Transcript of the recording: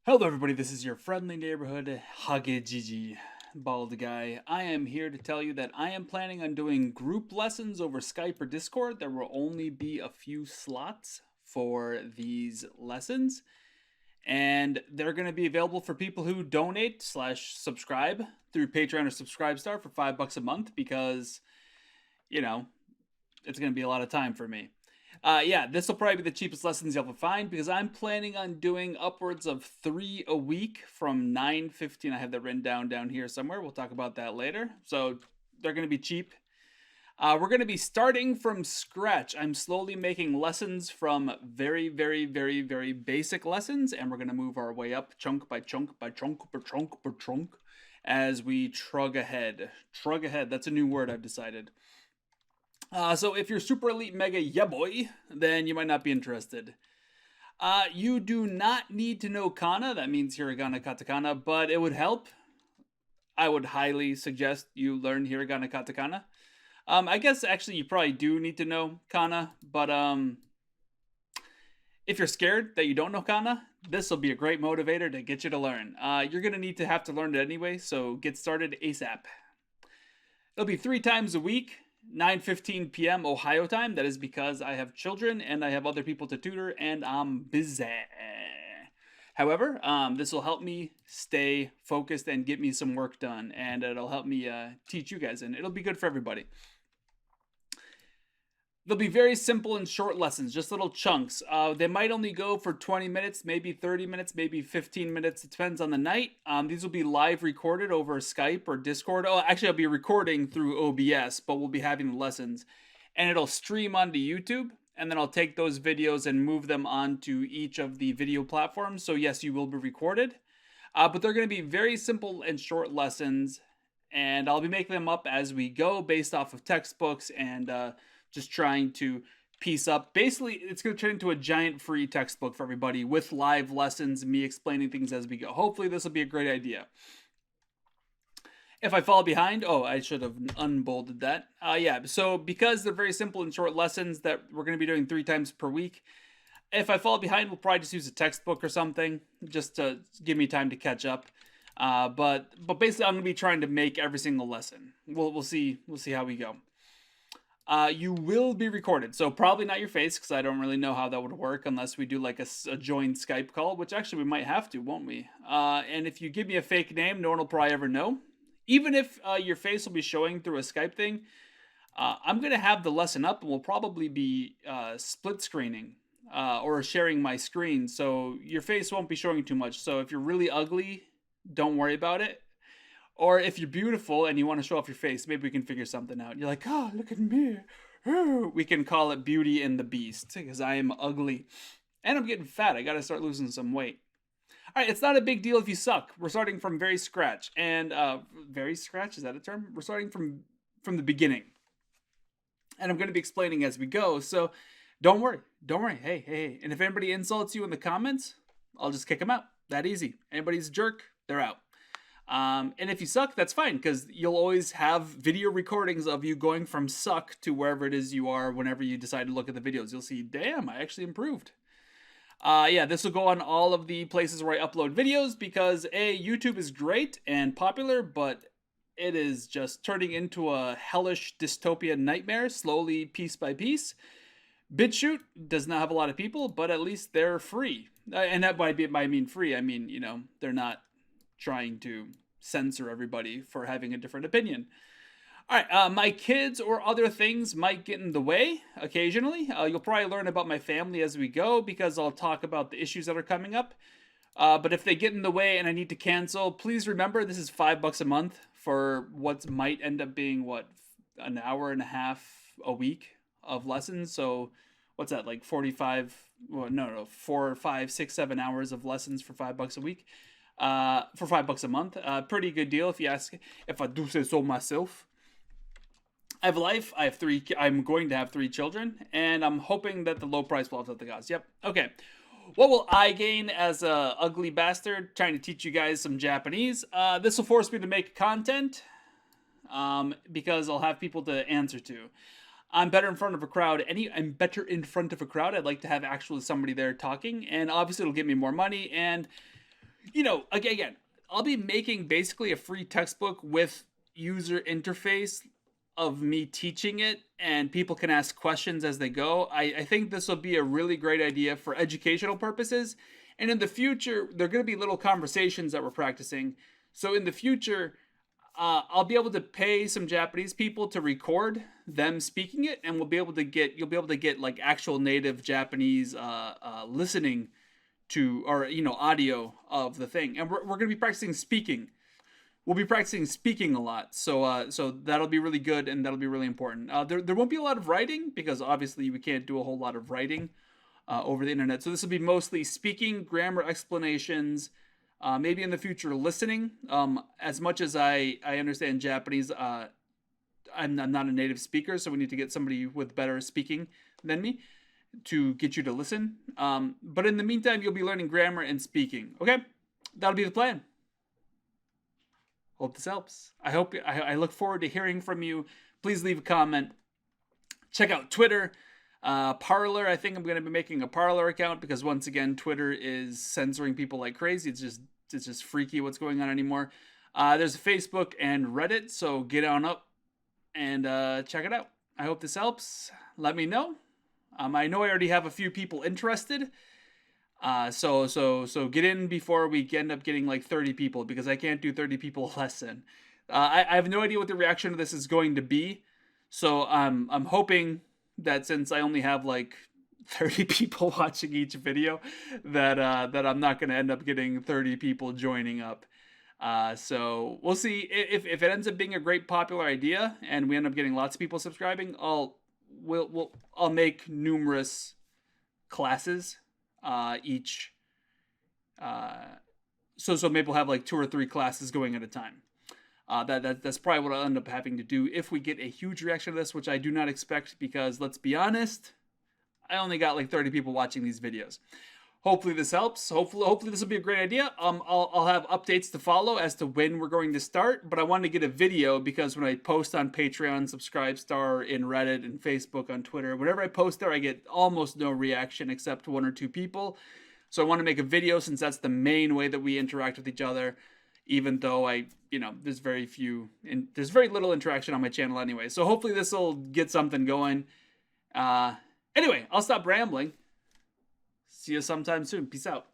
Hello, everybody. This is your friendly neighborhood Hagejiji bald guy. I am here to tell you that I am planning on doing group lessons over Skype or Discord. There will only be a few slots for these lessons, and they're going to be available for people who donate slash subscribe through Patreon or Subscribestar for $5 a month because, you know, it's going to be a lot of time for me. Yeah, this will probably be the cheapest lessons you'll ever find because I'm planning on doing upwards of 3 a week from 9:15. I have that written down here somewhere. We'll talk about that later. So they're going to be cheap. We're going to be starting from scratch. I'm slowly making lessons from very, very, very, very basic lessons, and we're going to move our way up chunk by chunk by chunk by chunk by chunk as we trug ahead. Trug ahead. That's a new word I've decided. So if you're super elite mega yeah boy, then you might not be interested. You do not need to know kana, that means Hiragana Katakana, but it would help. I would highly suggest you learn Hiragana Katakana. I guess actually you probably do need to know kana, but if you're scared that you don't know kana, this will be a great motivator to get you to learn. You're going to have to learn it anyway, so get started ASAP. It'll be 3 times a week. 9:15 p.m. Ohio time. That is because I have children and I have other people to tutor and I'm busy. However, this will help me stay focused and get me some work done, and it'll help me teach you guys, and it'll be good for everybody. They'll be very simple and short lessons, just little chunks. They might only go for 20 minutes, maybe 30 minutes, maybe 15 minutes. It depends on the night. These will be live recorded over Skype or Discord. Oh, actually, I'll be recording through OBS, but we'll be having the lessons. And it'll stream onto YouTube. And then I'll take those videos and move them onto each of the video platforms. So, yes, you will be recorded. But they're going to be very simple and short lessons. And I'll be making them up as we go based off of textbooks and just trying to piece up. Basically, it's going to turn into a giant free textbook for everybody with live lessons, me explaining things as we go. Hopefully, this will be a great idea. If I fall behind, oh, I should have unbolded that. Yeah, so because they're very simple and short lessons that we're going to be doing 3 times per week, if I fall behind, we'll probably just use a textbook or something just to give me time to catch up. But basically, I'm going to be trying to make every single lesson. We'll see how we go. You will be recorded, so probably not your face because I don't really know how that would work unless we do like a joined Skype call, which actually we might have to, won't we? And if you give me a fake name, no one will probably ever know. Even if your face will be showing through a Skype thing, I'm going to have the lesson up and we'll probably be split screening or sharing my screen, so your face won't be showing too much. So if you're really ugly, don't worry about it. Or if you're beautiful and you want to show off your face, maybe we can figure something out. You're like, oh, look at me. We can call it Beauty and the Beast because I am ugly. And I'm getting fat. I got to start losing some weight. All right, it's not a big deal if you suck. We're starting from very scratch. And very scratch, is that a term? We're starting from the beginning. And I'm going to be explaining as we go. So don't worry. Don't worry. Hey. And if anybody insults you in the comments, I'll just kick them out. That easy. Anybody's a jerk, they're out. And if you suck, that's fine, because you'll always have video recordings of you going from suck to wherever it is you are whenever you decide to look at the videos. You'll see, damn, I actually improved. Yeah, this will go on all of the places where I upload videos because, YouTube is great and popular, but it is just turning into a hellish dystopian nightmare, slowly, piece by piece. BitChute does not have a lot of people, but at least they're free. And that by I mean free, I mean, they're not trying to censor everybody for having a different opinion. All right, my kids or other things might get in the way occasionally. You'll probably learn about my family as we go because I'll talk about the issues that are coming up. But if they get in the way and I need to cancel, please remember this is $5 a month for what might end up being an hour and a half a week of lessons. So what's that, like 45? Well, no, 4, 5, 6, 7 hours of lessons for $5 a week. For $5 a month. Pretty good deal if you ask, if I do say so myself. I have a life. I'm going to have 3 children, and I'm hoping that the low price will offset the cost. Yep. Okay. What will I gain as a ugly bastard trying to teach you guys some Japanese? This will force me to make content because I'll have people to answer to. I'm better in front of a crowd. I'm better in front of a crowd. I'd like to have actually somebody there talking, and obviously it'll get me more money, and Again, I'll be making basically a free textbook with user interface of me teaching it, and people can ask questions as they go. I think this will be a really great idea for educational purposes. And in the future, there are going to be little conversations that we're practicing. So in the future, I'll be able to pay some Japanese people to record them speaking it, and you'll be able to get like actual native Japanese listening to, or audio of the thing. And we're going to be practicing speaking. We'll be practicing speaking a lot, so that'll be really good, and that'll be really important. There won't be a lot of writing, because obviously we can't do a whole lot of writing over the internet. So this will be mostly speaking, grammar explanations, maybe in the future listening. As much as I understand Japanese, I'm not a native speaker, so we need to get somebody with better speaking than me to get you to listen. But in the meantime, you'll be learning grammar and speaking. Okay, that'll be the plan. Hope this helps. I look forward to hearing from you. Please leave a comment. Check out Twitter, Parler. I think I'm going to be making a Parler account, because once again, Twitter is censoring people like crazy. It's just freaky what's going on anymore. There's Facebook and Reddit, so get on up and check it out. I hope this helps. Let me know. I know I already have a few people interested. So get in before we end up getting like 30 people, because I can't do 30 people a lesson. I have no idea what the reaction to this is going to be. So I'm hoping that since I only have like 30 people watching each video, that I'm not going to end up getting 30 people joining up. So we'll see if it ends up being a great popular idea and we end up getting lots of people subscribing. I'll make numerous classes each. So maybe we'll have like 2 or 3 classes going at a time. That's probably what I'll end up having to do if we get a huge reaction to this, which I do not expect, because let's be honest, I only got like 30 people watching these videos. Hopefully this helps. Hopefully this will be a great idea. I'll have updates to follow as to when we're going to start, but I wanted to get a video, because when I post on Patreon, Subscribestar, in Reddit, and Facebook, on Twitter, whenever I post there, I get almost no reaction except 1 or 2 people. So I want to make a video, since that's the main way that we interact with each other, even though there's very little interaction on my channel anyway. So hopefully this will get something going. Anyway, I'll stop rambling. See you sometime soon. Peace out.